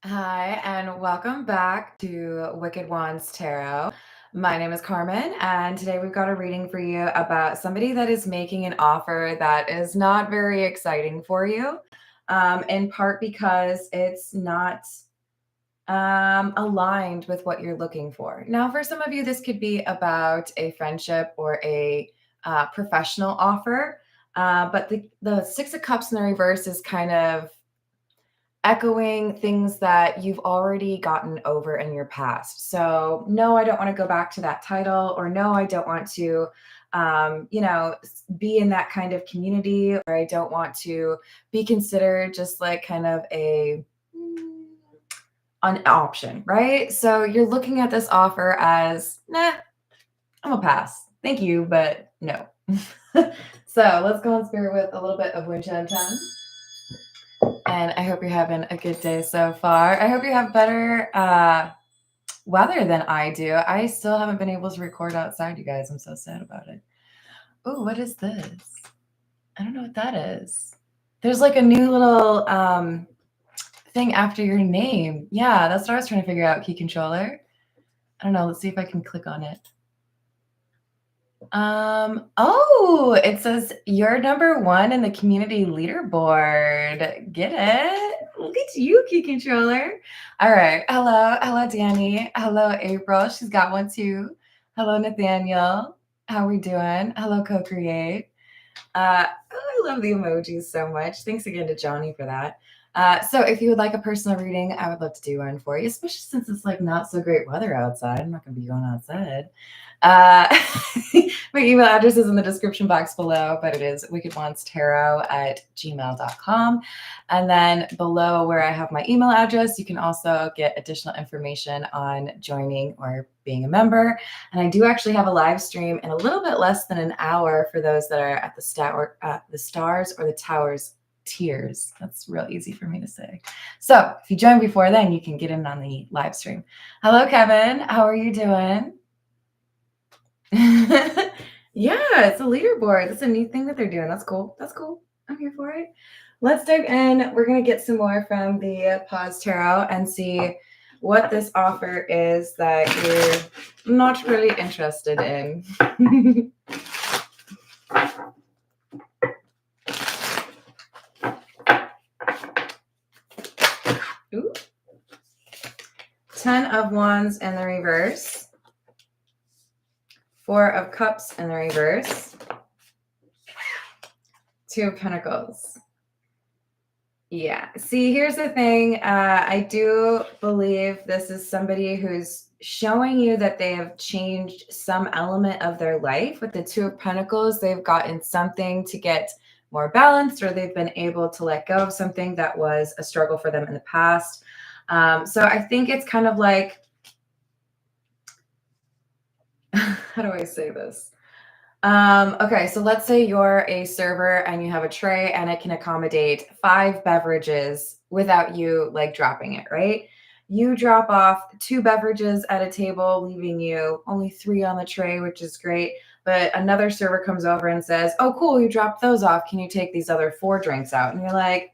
Hi, and welcome back to Wicked Wands Tarot. My name is Carmen, and today we've got a reading for you about somebody that is making an offer that is not very exciting for you, in part because it's not aligned with what you're looking for. Now, for some of you, this could be about a friendship or a professional offer, but the Six of Cups in the reverse is kind of echoing things that you've already gotten over in your past. So, no, I don't want to go back to that title, or no, I don't want to, be in that kind of community, or I don't want to be considered just like kind of an option, right? So, you're looking at this offer as, nah, I'm a pass. Thank you, but no. So, let's go on spirit with a little bit of Wind Chime Chime. And I hope you're having a good day so far. I hope you have better weather than I do. I still haven't been able to record outside, you guys. I'm so sad about it. Oh, what is this? I don't know what that is. There's like a new little thing after your name. Yeah, that's what I was trying to figure out, Key Controller. I don't know. Let's see if I can click on it. Oh, it says you're number one in the community leaderboard. Get it? Look at you, Key Controller. All right. Hello, Danny. Hello, April. She's got one too. Hello, Nathaniel. How we doing? Hello, Co-Create. I love the emojis so much. Thanks again to Johnny for that. So if you would like a personal reading, I would love to do one for you, especially since it's like not so great weather outside. I'm not going to be going outside. My email address is in the description box below, but it is wickedwandstarot@gmail.com. And then below where I have my email address, you can also get additional information on joining or being a member. And I do actually have a live stream in a little bit less than an hour for those that are at the Stars or the Towers tiers. That's real easy for me to say. So if you join before then, you can get in on the live stream. Hello, Kevin. How are you doing? Yeah, it's a leaderboard. That's a neat thing that they're doing. That's cool. That's cool. I'm here for it. Let's dive in. We're going to get some more from the Pause Tarot and see what this offer is that you're not really interested in. Ooh. 10 of Wands in the reverse. 4 of Cups in the reverse. 2 of Pentacles. Yeah. See, here's the thing. I do believe this is somebody who's showing you that they have changed some element of their life. With the 2 of Pentacles, they've gotten something to get more balanced, or they've been able to let go of something that was a struggle for them in the past. So I think it's kind of like, how do I say this? Okay, so let's say you're a server and you have a tray and it can accommodate 5 beverages without you like dropping it, right? You drop off 2 beverages at a table, leaving you only 3 on the tray, which is great. But another server comes over and says, oh, cool, you dropped those off. Can you take these other 4 drinks out? And you're like,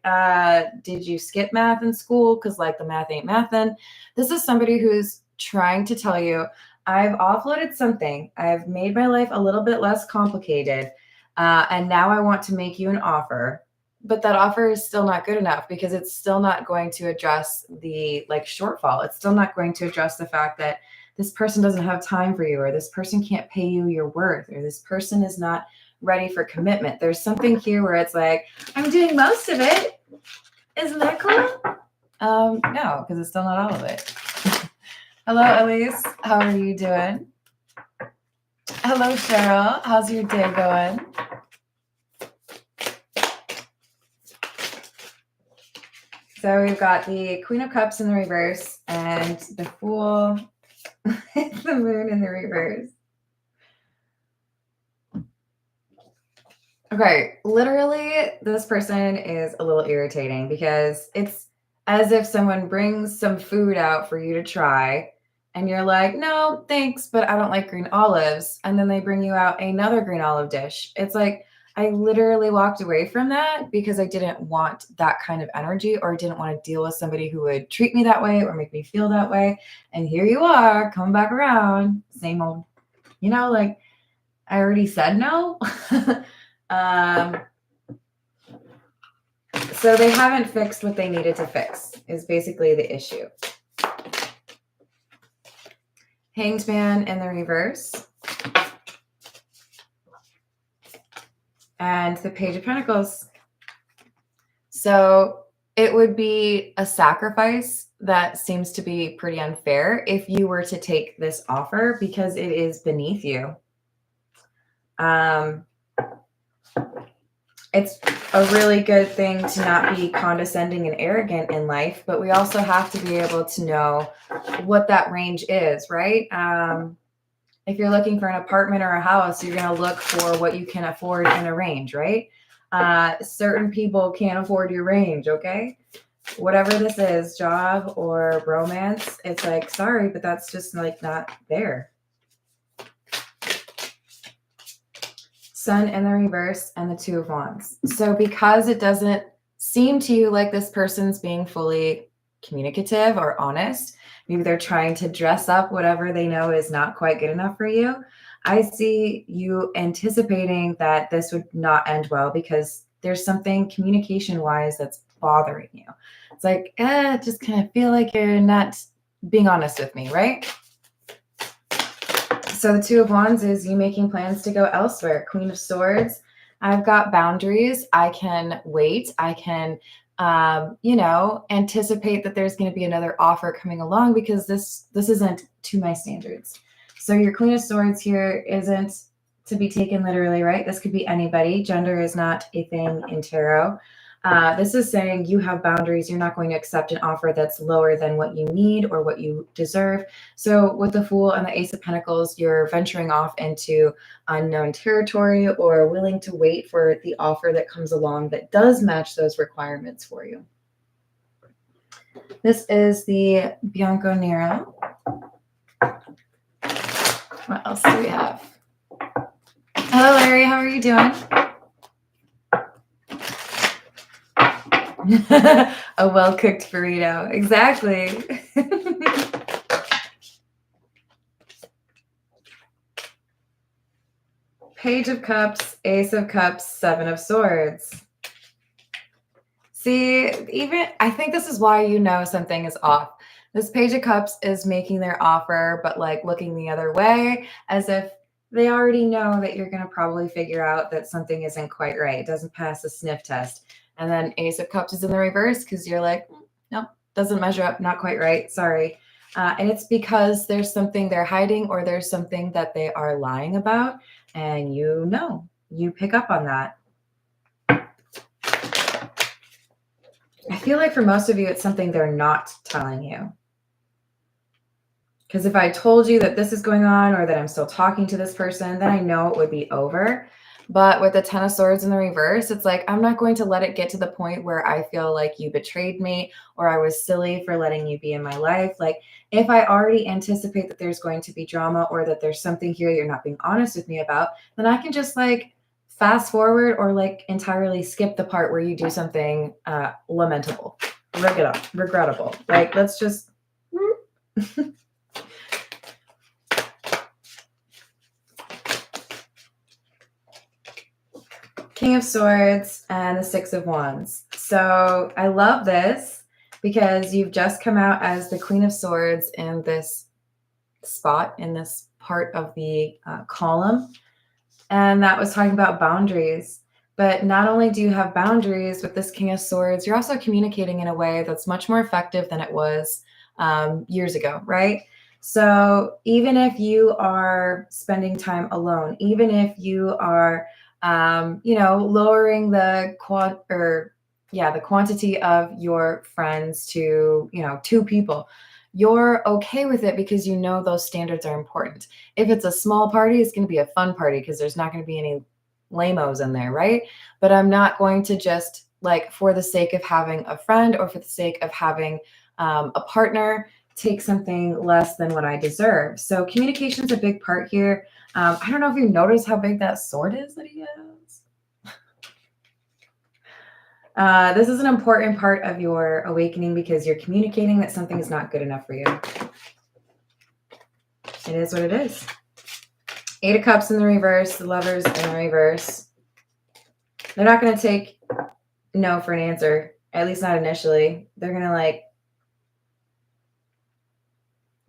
did you skip math in school? Because like the math ain't mathin'. This is somebody who's trying to tell you, I've offloaded something. I've made my life a little bit less complicated. And now I want to make you an offer. But that offer is still not good enough because it's still not going to address the like shortfall. It's still not going to address the fact that this person doesn't have time for you, or this person can't pay you your worth, or this person is not ready for commitment. There's something here where it's like, I'm doing most of it. Isn't that cool? No, because it's still not all of it. Hello, Elise. How are you doing? Hello, Cheryl. How's your day going? So we've got the Queen of Cups in the reverse and the Fool, the Moon in the reverse. Okay, literally, this person is a little irritating because it's as if someone brings some food out for you to try. And you're like, no, thanks, but I don't like green olives. And then they bring you out another green olive dish. It's like, I literally walked away from that because I didn't want that kind of energy, or didn't want to deal with somebody who would treat me that way or make me feel that way. And here you are coming back around, same old, like I already said no. So they haven't fixed what they needed to fix is basically the issue. Hanged Man in the reverse. And the Page of Pentacles. So it would be a sacrifice that seems to be pretty unfair if you were to take this offer, because it is beneath you. It's a really good thing to not be condescending and arrogant in life, but we also have to be able to know what that range is, right? If you're looking for an apartment or a house, you're going to look for what you can afford in a range, right? Certain people can't afford your range, okay? Whatever this is, job or romance, it's like, sorry, but that's just like not there. Sun in the reverse and the Two of Wands. So because it doesn't seem to you like this person's being fully communicative or honest, maybe they're trying to dress up whatever they know is not quite good enough for you. I see you anticipating that this would not end well because there's something communication-wise that's bothering you. It's like, just kind of feel like you're not being honest with me, right? So the Two of Wands is you making plans to go elsewhere. Queen of Swords, I've got boundaries. I can wait. I can, anticipate that there's going to be another offer coming along because this isn't to my standards. So your Queen of Swords here isn't to be taken literally, right? This could be anybody. Gender is not a thing in tarot. This is saying you have boundaries. You're not going to accept an offer that's lower than what you need or what you deserve. So with the Fool and the Ace of Pentacles, you're venturing off into unknown territory or willing to wait for the offer that comes along that does match those requirements for you. This is the Bianco Nero. What else do we have? Hello, Larry. How are you doing? A well-cooked burrito. Exactly. Page of Cups, Ace of Cups, Seven of Swords. See, I think this is why you know something is off. This Page of Cups is making their offer, but like looking the other way as if they already know that you're going to probably figure out that something isn't quite right. It doesn't pass the sniff test. And then Ace of Cups is in the reverse because you're like, nope, doesn't measure up, not quite right, sorry. And it's because there's something they're hiding or there's something that they are lying about. And you pick up on that. I feel like for most of you, it's something they're not telling you. Because if I told you that this is going on or that I'm still talking to this person, then I know it would be over. But with the Ten of Swords in the reverse, it's like, I'm not going to let it get to the point where I feel like you betrayed me or I was silly for letting you be in my life. Like if I already anticipate that there's going to be drama or that there's something here you're not being honest with me about, then I can just like fast forward or like entirely skip the part where you do something lamentable, regrettable. Like let's just... King of Swords and the Six of Wands. So I love this because you've just come out as the Queen of Swords in this spot, in this part of the column. And that was talking about boundaries. But not only do you have boundaries with this King of Swords, you're also communicating in a way that's much more effective than it was years ago, right? So even if you are spending time alone, even if you are lowering the quantity of your friends to, 2 people, you're okay with it because you know those standards are important. If it's a small party, it's going to be a fun party because there's not going to be any lame-os in there, right? But I'm not going to just like for the sake of having a friend or for the sake of having a partner take something less than what I deserve. So communication is a big part here. I don't know if you noticed how big that sword is that he has. This is an important part of your awakening because you're communicating that something is not good enough for you. It is what it is. 8 of Cups in the reverse, the Lovers in the reverse. They're not going to take no for an answer, at least not initially. They're going to like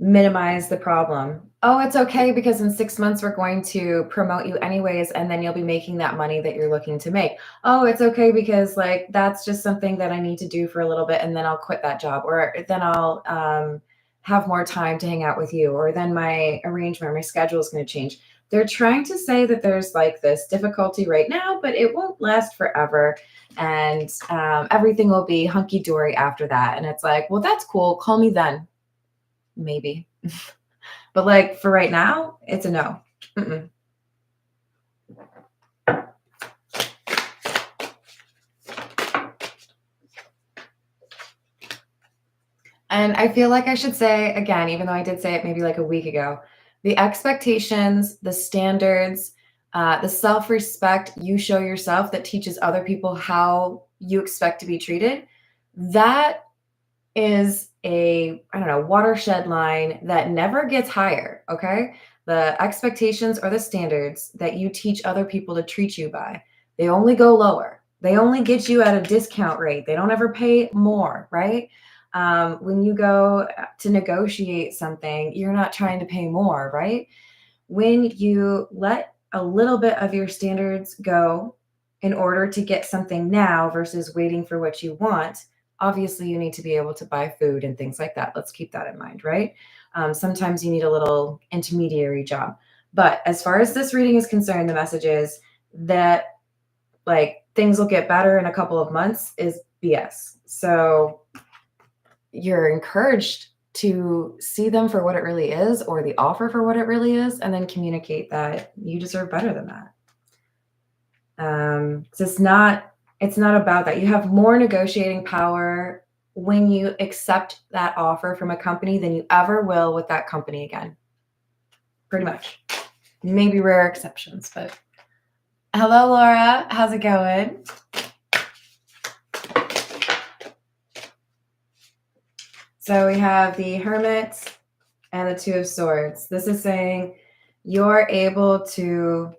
minimize the problem. Oh, it's okay because in 6 months we're going to promote you anyways, and then you'll be making that money that you're looking to make. Oh, it's okay because like that's just something that I need to do for a little bit, and then I'll quit that job, or then I'll have more time to hang out with you, or then my arrangement, my schedule is going to change. They're trying to say that there's like this difficulty right now, but it won't last forever, and everything will be hunky-dory after that. And it's like, well, that's cool. Call me then. Maybe. But like for right now, it's a no. Mm-mm. And I feel like I should say again, even though I did say it maybe like a week ago, the expectations, the standards, the self-respect you show yourself that teaches other people how you expect to be treated, that is a, I don't know, watershed line that never gets higher, okay? The expectations or the standards that you teach other people to treat you by, they only go lower. They only get you at a discount rate. They don't ever pay more, right? When you go to negotiate something, you're not trying to pay more, right? When you let a little bit of your standards go in order to get something now versus waiting for what you want, obviously you need to be able to buy food and things like that. Let's keep that in mind, right? Sometimes you need a little intermediary job. But as far as this reading is concerned, the message is that like things will get better in a couple of months is BS. So you're encouraged to see them for what it really is, or the offer for what it really is, and then communicate that you deserve better than that. So it's not about that. You have more negotiating power when you accept that offer from a company than you ever will with that company again. Pretty much. Maybe rare exceptions, but hello, Laura. How's it going? So we have the Hermit and the Two of Swords. This is saying you're able to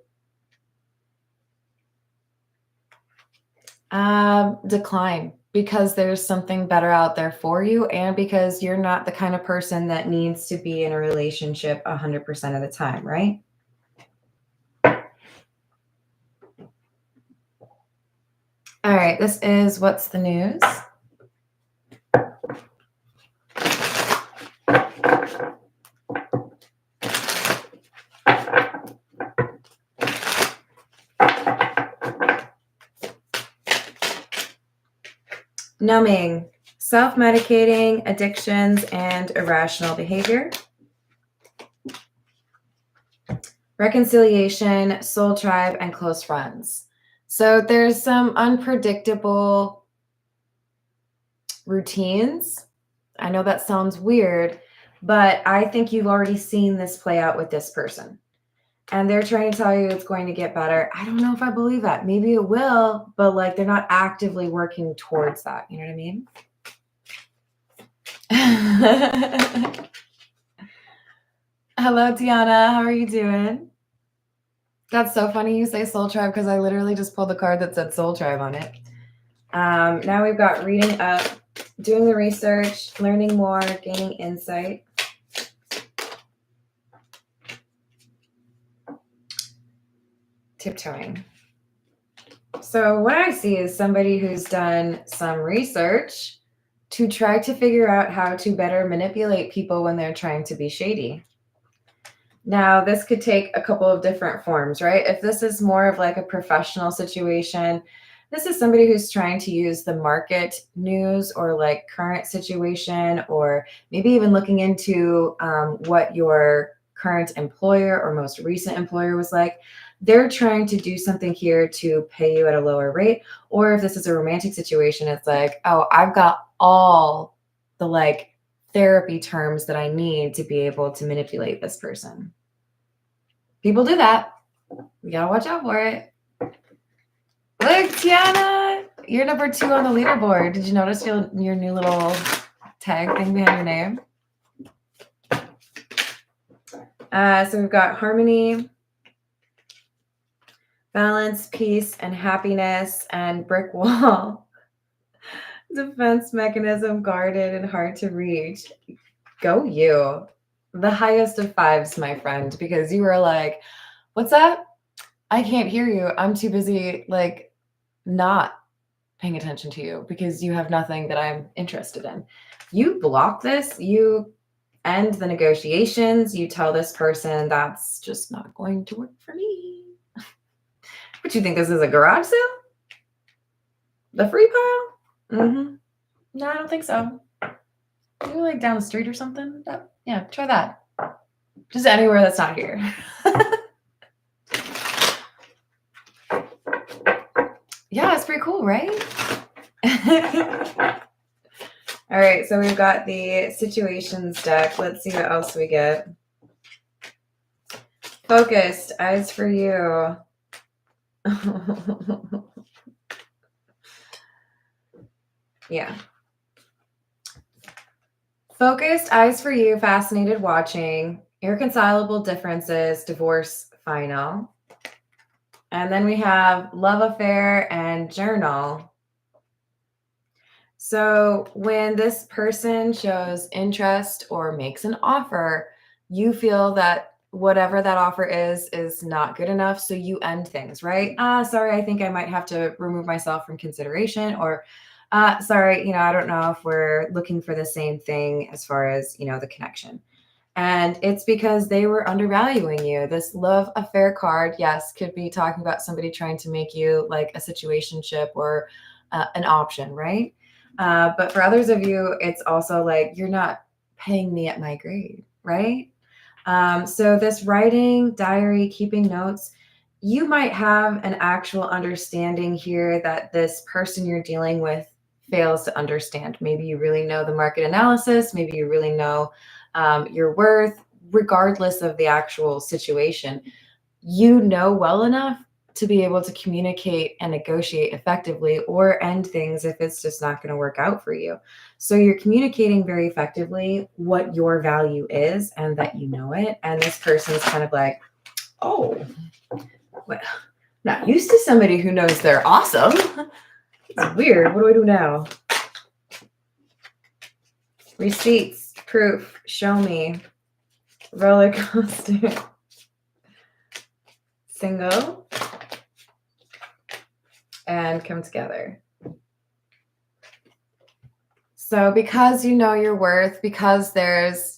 decline because there's something better out there for you, and because you're not the kind of person that needs to be in a relationship 100% of the time, right? All right, this is What's the News? Numbing, self-medicating, addictions, and irrational behavior. Reconciliation, soul tribe, and close friends. So there's some unpredictable routines. I know that sounds weird, but I think you've already seen this play out with this person. And they're trying to tell you it's going to get better. I don't know if I believe that. Maybe it will, but like they're not actively working towards that. You know what I mean? Hello, Tiana. How are you doing? That's so funny you say Soul Tribe because I literally just pulled the card that said Soul Tribe on it. Now we've got reading up, doing the research, learning more, gaining insight. Tiptoeing. So what I see is somebody who's done some research to try to figure out how to better manipulate people when they're trying to be shady. Now, this could take a couple of different forms, right? If this is more of like a professional situation, this is somebody who's trying to use the market news or like current situation, or maybe even looking into what your current employer or most recent employer was like. They're trying to do something here to pay you at a lower rate. Or if this is a romantic situation, it's like, oh, I've got all the like therapy terms that I need to be able to manipulate this person. People do that. We gotta watch out for it. Look, Tiana, You're number 2 on the leaderboard. Did you notice your new little tag thing behind your name? So we've got harmony, balance, peace, and happiness, and brick wall. Defense mechanism, guarded and hard to reach. Go you. The highest of 5s, my friend, because you were like, what's that? I can't hear you. I'm too busy, like, not paying attention to you because you have nothing that I'm interested in. You block this, you end the negotiations, you tell this person that's just not going to work for me. What, you think this is a garage sale? The free pile? Mm-hmm. No, I don't think so. Maybe like down the street or something. Yeah, try that. Just anywhere that's not here. Yeah, it's pretty cool, right? All right, so we've got the situations deck. Let's see what else we get. Focused, eyes for you. Yeah. Focused, eyes for you, fascinated, watching, irreconcilable differences, divorce, final. And then we have love affair and journal. So when this person shows interest or makes an offer, you feel that whatever that offer is not good enough. So you end things, right? Sorry, I think I might have to remove myself from consideration, or sorry, I don't know if we're looking for the same thing as far as, the connection. And it's because they were undervaluing you. This love affair card, yes, could be talking about somebody trying to make you like a situationship or an option, right? But for others of you, it's also like, you're not paying me at my grade, right? So this writing, diary, keeping notes, you might have an actual understanding here that this person you're dealing with fails to understand. Maybe you really know the market analysis. Maybe you really know your worth, regardless of the actual situation. You know well enough to be able to communicate and negotiate effectively or end things if it's just not going to work out for you. So you're communicating very effectively what your value is and that you know it. And this person's kind of like, oh, well, not used to somebody who knows they're awesome. It's weird. What do I do now? Receipts, proof, show me, roller coaster, single, and come together. So because you know your worth, because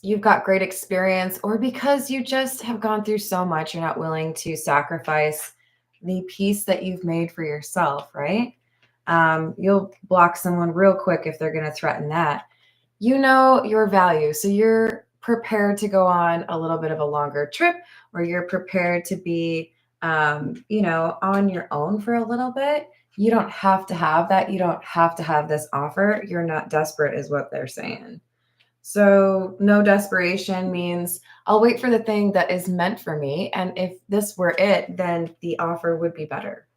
you've got great experience, or because you just have gone through so much, you're not willing to sacrifice the peace that you've made for yourself, right? You'll block someone real quick if they're going to threaten that. You know your value. So you're prepared to go on a little bit of a longer trip, or you're prepared to be, on your own for a little bit. You don't have to have that. You don't have to have this offer. You're not desperate is what they're saying. So no desperation means I'll wait for the thing that is meant for me. And if this were it, then the offer would be better.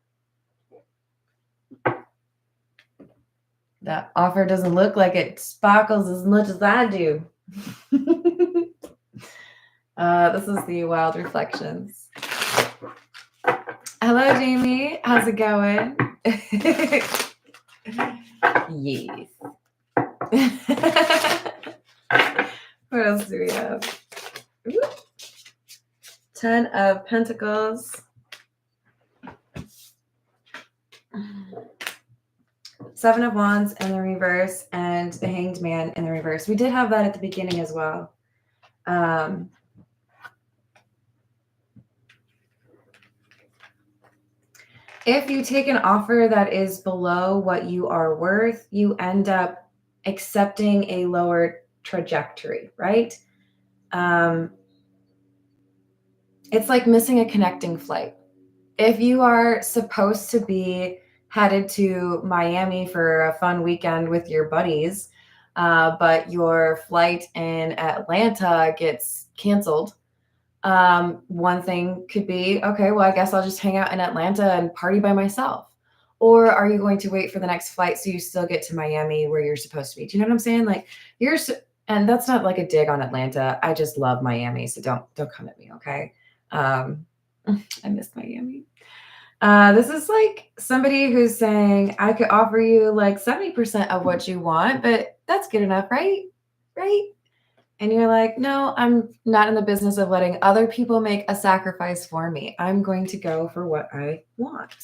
That offer doesn't look like it sparkles as much as I do. This is the Wild Reflections. Hello, Jamie. How's it going? Yes. What else do we have? Ooh. 10 of Pentacles. 7 of Wands in the reverse and the Hanged Man in the reverse. We did have that at the beginning as well. If you take an offer that is below what you are worth, you end up accepting a lower trajectory, right? It's like missing a connecting flight. If you are supposed to be headed to Miami for a fun weekend with your buddies, but your flight in Atlanta gets canceled, one thing could be, okay, well, I guess I'll just hang out in Atlanta and party by myself. Or are you going to wait for the next flight so you still get to Miami where you're supposed to be? Do you know what I'm saying? Like and that's not like a dig on Atlanta. I just love Miami, so don't come at me, okay? I miss Miami. This is like somebody who's saying, I could offer you like 70% of what you want, but that's good enough, right? Right? And you're like, no, I'm not in the business of letting other people make a sacrifice for me. I'm going to go for what I want.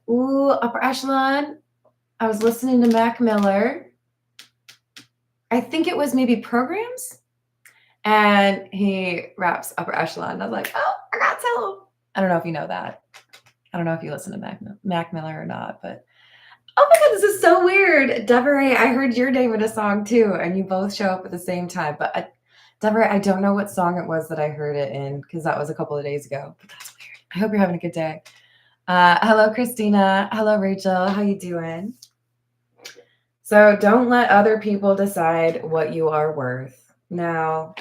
Ooh, upper echelon. I was listening to Mac Miller. I think it was maybe Programs. And he raps upper echelon. I was like, oh, I got to tell him. I don't know if you know that. I don't know if you listen to Mac Miller or not, but oh my God, this is so weird. Deborah, I heard your name in a song too, and you both show up at the same time. But Deborah, I don't know what song it was that I heard it in because that was a couple of days ago. But that's weird. I hope you're having a good day. Hello, Christina. Hello, Rachel. How you doing? So don't let other people decide what you are worth. Now,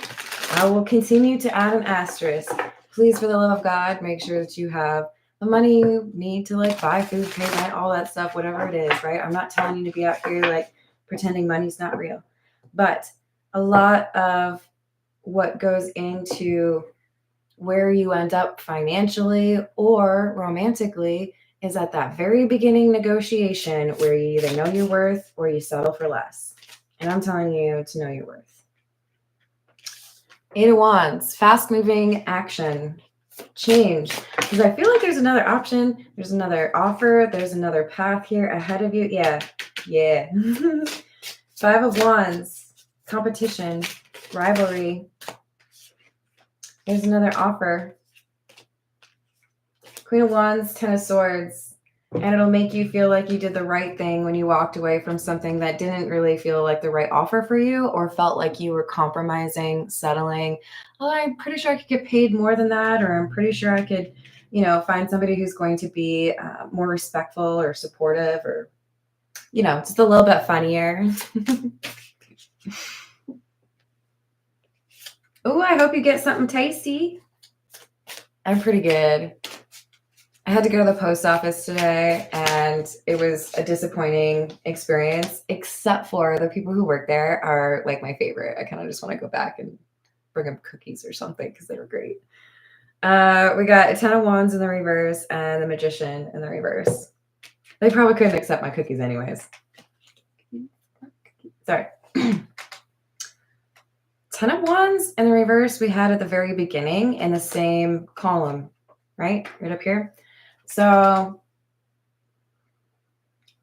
I will continue to add an asterisk. Please, for the love of God, make sure that you have the money you need to like buy food, pay rent, all that stuff, whatever it is, right? I'm not telling you to be out here like pretending money's not real. But a lot of what goes into where you end up financially or romantically is at that very beginning negotiation where you either know your worth or you settle for less. And I'm telling you to know your worth. 8 of Wands, fast moving action, change. Because I feel like there's another option. There's another offer. There's another path here ahead of you. Yeah. 5 of Wands, competition, rivalry. There's another offer. Queen of Wands, 10 of Swords. And it'll make you feel like you did the right thing when you walked away from something that didn't really feel like the right offer for you or felt like you were compromising, settling. Oh, I'm pretty sure I could get paid more than that, or I'm pretty sure I could, find somebody who's going to be more respectful or supportive or, just a little bit funnier. Oh, I hope you get something tasty. I'm pretty good. I had to go to the post office today, and it was a disappointing experience, except for the people who work there are like my favorite. I kind of just want to go back and bring them cookies or something because they were great. We got a 10 of Wands in the reverse and the Magician in the reverse. They probably couldn't accept my cookies anyways. Sorry. 10 of Wands in the reverse we had at the very beginning in the same column, right up here. So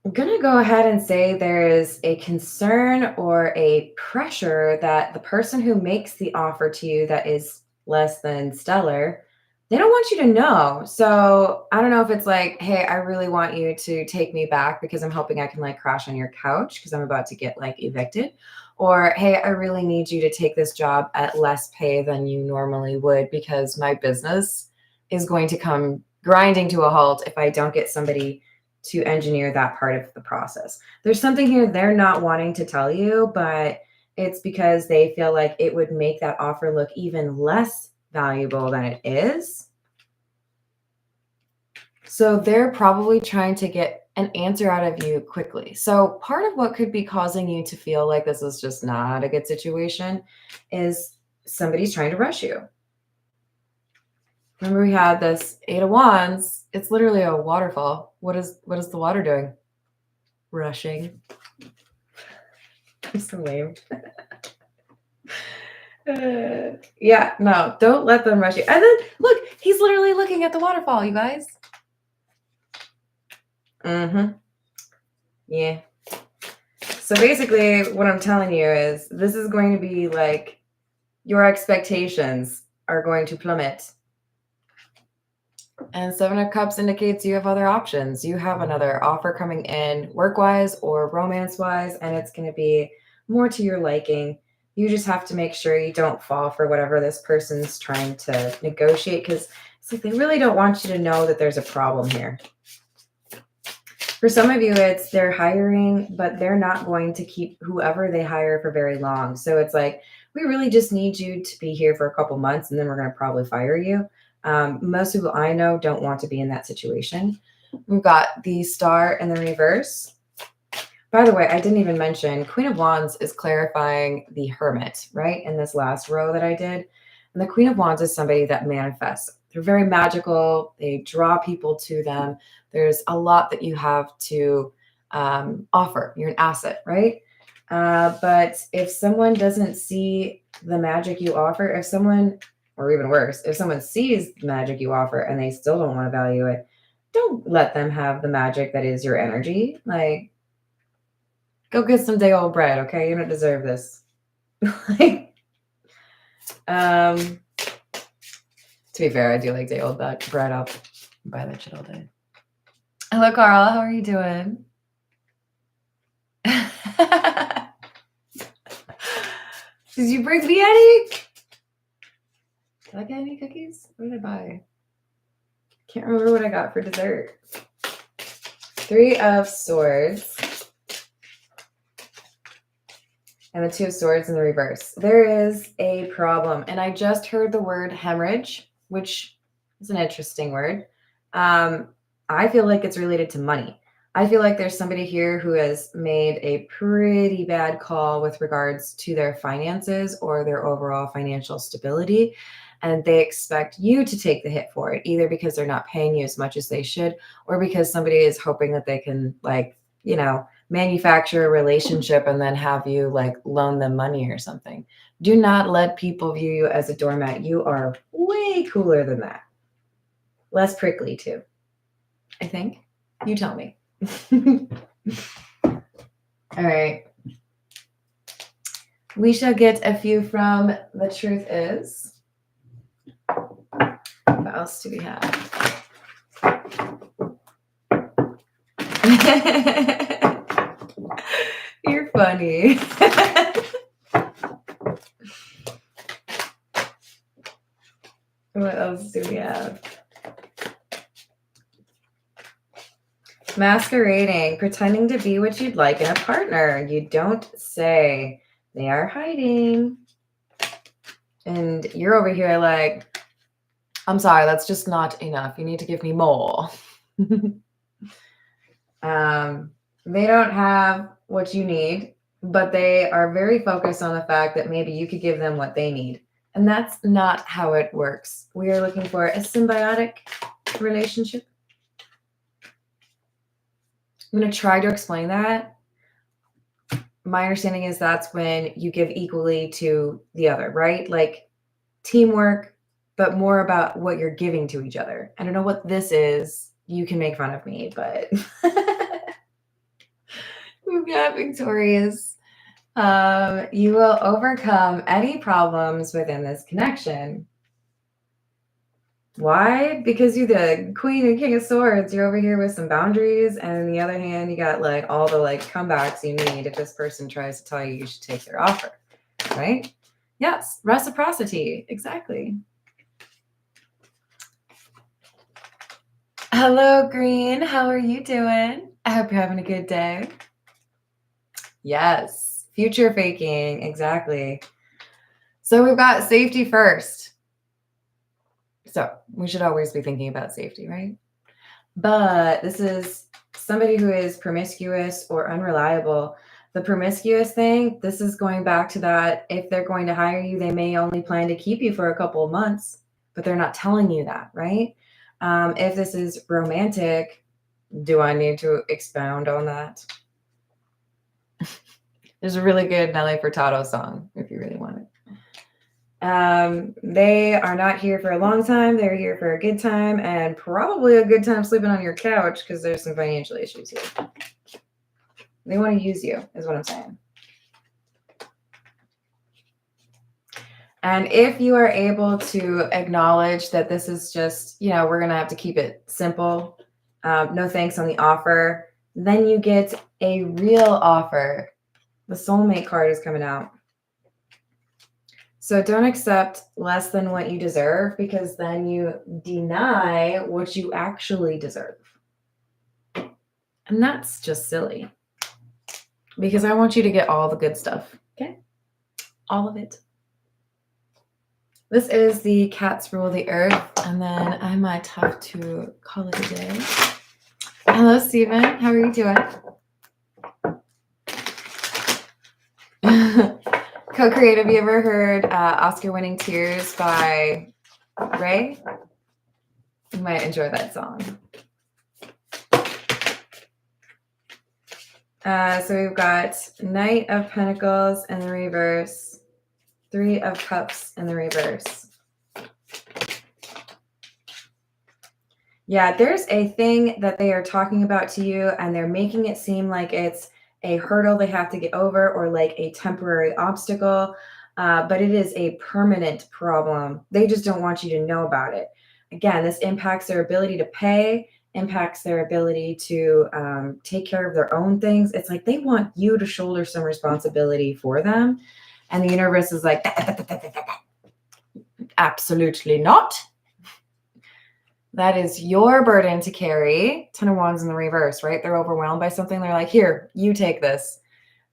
I'm going to go ahead and say there is a concern or a pressure that the person who makes the offer to you that is less than stellar, they don't want you to know. So I don't know if it's like, hey, I really want you to take me back because I'm hoping I can like crash on your couch because I'm about to get like evicted. Or, hey, I really need you to take this job at less pay than you normally would because my business is going to come grinding to a halt if I don't get somebody to engineer that part of the process. There's something here they're not wanting to tell you, but it's because they feel like it would make that offer look even less valuable than it is. So they're probably trying to get an answer out of you quickly. So part of what could be causing you to feel like this is just not a good situation is somebody's trying to rush you. Remember we had this 8 of Wands. It's literally a waterfall. What is the water doing? Rushing. I'm so lame. Yeah, no, don't let them rush you. And then look, he's literally looking at the waterfall, you guys. Yeah. So basically what I'm telling you is this is going to be like your expectations are going to plummet. And 7 of Cups indicates you have other options. You have another offer coming in work-wise or romance-wise, and it's going to be more to your liking. You just have to make sure you don't fall for whatever this person's trying to negotiate because it's like they really don't want you to know that there's a problem here. For some of you, it's they're hiring, but they're not going to keep whoever they hire for very long. So it's like, we really just need you to be here for a couple months, and then we're going to probably fire you. Most people I know don't want to be in that situation. We've got the Star in the reverse. By the way, I didn't even mention Queen of Wands is clarifying the Hermit, right? In this last row that I did. And the Queen of Wands is somebody that manifests. They're very magical. They draw people to them. There's a lot that you have to offer. You're an asset, right? But if someone doesn't see the magic you offer, if someone, or even worse, if someone sees the magic you offer and they still don't want to value it, don't let them have the magic that is your energy. Like, go get some day old bread, okay? You don't deserve this. Like, to be fair, I do like day old bread. I'll buy that shit all day. Hello, Carl. How are you doing? Did you bring me any? Did I get any cookies? What did I buy? Can't remember what I got for dessert. 3 of Swords. And the 2 of Swords in the reverse. There is a problem. And I just heard the word hemorrhage, which is an interesting word. I feel like it's related to money. I feel like there's somebody here who has made a pretty bad call with regards to their finances or their overall financial stability. And they expect you to take the hit for it, either because they're not paying you as much as they should, or because somebody is hoping that they can, like, you know, manufacture a relationship and then have you like loan them money or something. Do not let people view you as a doormat. You are way cooler than that. Less prickly too, I think. You tell me. All right. We shall get a few from The Truth Is. What else do we have? You're funny. What else do we have? Masquerading, pretending to be what you'd like in a partner. You don't say. They are hiding. And you're over here like, I'm sorry, that's just not enough. You need to give me more. They don't have what you need, but they are very focused on the fact that maybe you could give them what they need. And that's not how it works. We are looking for a symbiotic relationship. I'm going to try to explain that. My understanding is that's when you give equally to the other, right? Like teamwork, but more about what you're giving to each other. I don't know what this is. You can make fun of me, but we've got Victorious. You will overcome any problems within this connection. Why? Because you're the Queen and King of Swords. You're over here with some boundaries, and on the other hand, you got like all the like comebacks you need if this person tries to tell you should take their offer, right? Yes, reciprocity, exactly. Hello, Green. How are you doing? I hope you're having a good day. Yes, future faking, exactly. So we've got safety first. So we should always be thinking about safety, right? But this is somebody who is promiscuous or unreliable. The promiscuous thing, this is going back to that. If they're going to hire you, they may only plan to keep you for a couple of months, but they're not telling you that, right? If this is romantic, do I need to expound on that? There's a really good Nelly Furtado song if you really want it. They are not here for a long time. They're here for a good time and probably a good time sleeping on your couch because there's some financial issues here. They want to use you is what I'm saying. And if you are able to acknowledge that this is just, you know, we're going to have to keep it simple. No thanks on the offer. Then you get a real offer. The soulmate card is coming out. So don't accept less than what you deserve because then you deny what you actually deserve. And that's just silly. Because I want you to get all the good stuff. Okay? All of it. This is the Cats Rule the Earth. And then I might have to call it a day. Hello, Stephen. How are you doing? Co-create, have you ever heard Oscar-winning Tears by Ray? You might enjoy that song. So we've got Knight of Pentacles in the reverse, Three of Cups in the reverse. Yeah, there's a thing that they are talking about to you, and they're making it seem like it's a hurdle they have to get over or like a temporary obstacle, but it is a permanent problem. They just don't want you to know about it. Again, this impacts their ability to pay, impacts their ability to take care of their own things. It's like they want you to shoulder some responsibility for them. And the universe is like, absolutely not. That is your burden to carry. 10 of Wands in the reverse, right? They're overwhelmed by something. They're like, here, you take this.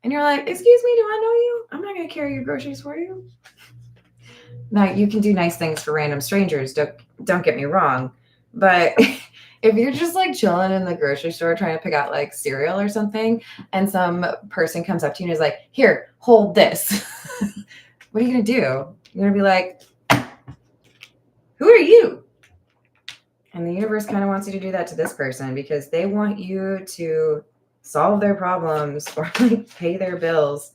And you're like, excuse me, do I know you? I'm not going to carry your groceries for you. Now, you can do nice things for random strangers. Don't get me wrong. But if you're just like chilling in the grocery store trying to pick out like cereal or something, and some person comes up to you and is like, here, hold this. What are you going to do? You're going to be like, who are you? And the universe kind of wants you to do that to this person because they want you to solve their problems or like pay their bills.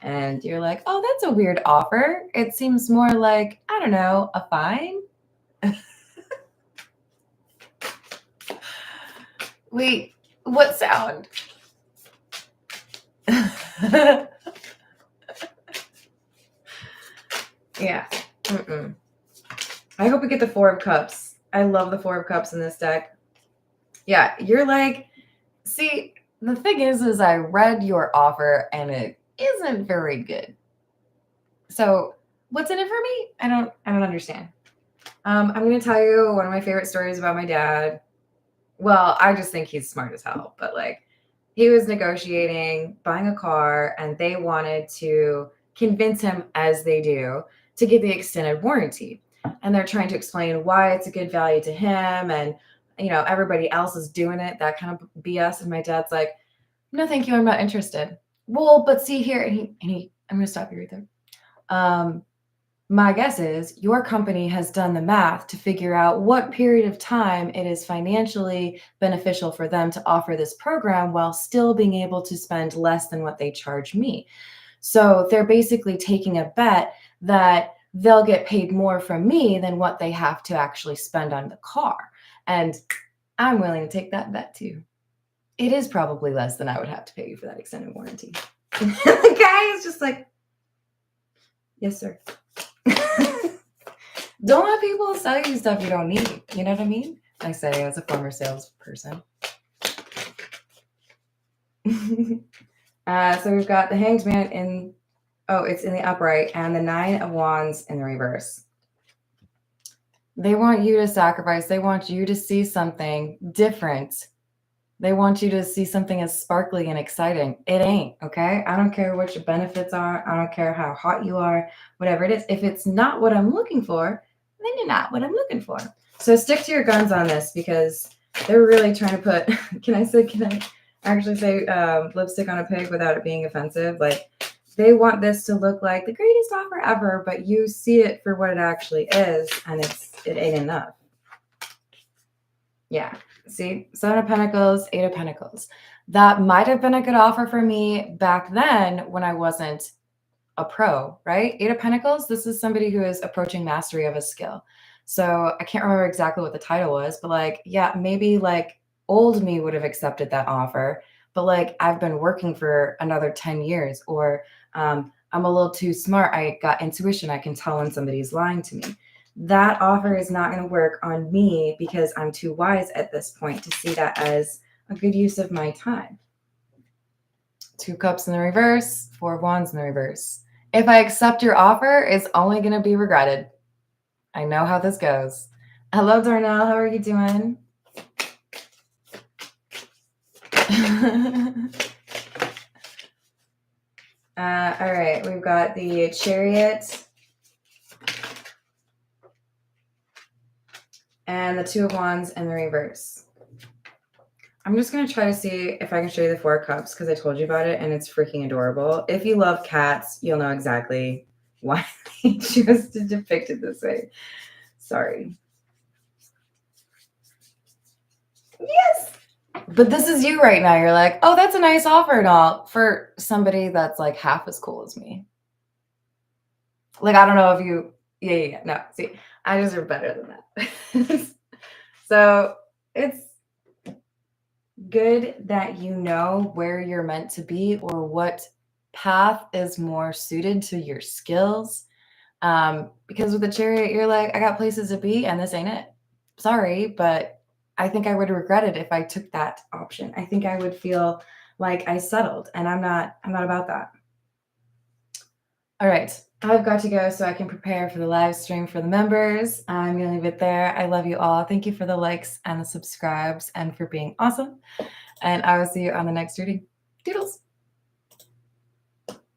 And you're like, oh, that's a weird offer. It seems more like, I don't know, a fine. Wait, what sound? Yeah. I hope we get the Four of Cups. I love the Four of Cups in this deck. Yeah, you're like, see, the thing is I read your offer and it isn't very good. So what's in it for me? I don't understand. I'm going to tell you one of my favorite stories about my dad. Well, I just think he's smart as hell, but like he was negotiating, buying a car, and they wanted to convince him, as they do, to get the extended warranty. And they're trying to explain why it's a good value to him. And, you know, everybody else is doing it, that kind of BS. And my dad's like, no, thank you. I'm not interested. Well, but see here. And I'm going to stop you right there. My guess is your company has done the math to figure out what period of time it is financially beneficial for them to offer this program while still being able to spend less than what they charge me. So they're basically taking a bet that they'll get paid more from me than what they have to actually spend on the car. And I'm willing to take that bet too. It is probably less than I would have to pay you for that extended warranty. The guy is just like, yes, sir. Don't let people sell you stuff you don't need. You know what I mean? I say as a former salesperson. So we've got the Hanged Man in, it's in the upright, and the Nine of Wands in the reverse. They want you to sacrifice. They want you to see something different. They want you to see something as sparkly and exciting. It ain't, okay? I don't care what your benefits are. I don't care how hot you are, whatever it is. If it's not what I'm looking for, then you're not what I'm looking for. So stick to your guns on this because they're really trying to put, can I actually say lipstick on a pig without it being offensive? Like they want this to look like the greatest offer ever, but you see it for what it actually is, and it ain't enough. Yeah. See, Seven of Pentacles, Eight of Pentacles. That might have been a good offer for me back then when I wasn't a pro, right? Eight of Pentacles, this is somebody who is approaching mastery of a skill. So I can't remember exactly what the title was, but like, yeah, maybe like old me would have accepted that offer, but like I've been working for another 10 years, or I'm a little too smart. I got intuition. I can tell when somebody's lying to me. That offer is not going to work on me because I'm too wise at this point to see that as a good use of my time. Two Cups in the reverse, Four of Wands in the reverse. If I accept your offer, it's only going to be regretted. I know how this goes. Hello, Darnell. How are you doing? All right. We've got the Chariot and the Two of Wands in the reverse. I'm just going to try to see if I can show you the Four of Cups because I told you about it and it's freaking adorable. If you love cats, you'll know exactly why they chose to depict it this way. Sorry. Yes. But this is you right now. You're like, oh, that's a nice offer and all for somebody that's like half as cool as me. Like, I don't know if you, yeah. No, see, I deserve better than that. So it's good that you know where you're meant to be or what path is more suited to your skills. Because with the Chariot, you're like, I got places to be and this ain't it. Sorry, but I think I would regret it if I took that option. I think I would feel like I settled and I'm not about that. All right. I've got to go so I can prepare for the live stream for the members. I'm going to leave it there. I love you all. Thank you for the likes and the subscribes and for being awesome. And I will see you on the next reading. Doodles.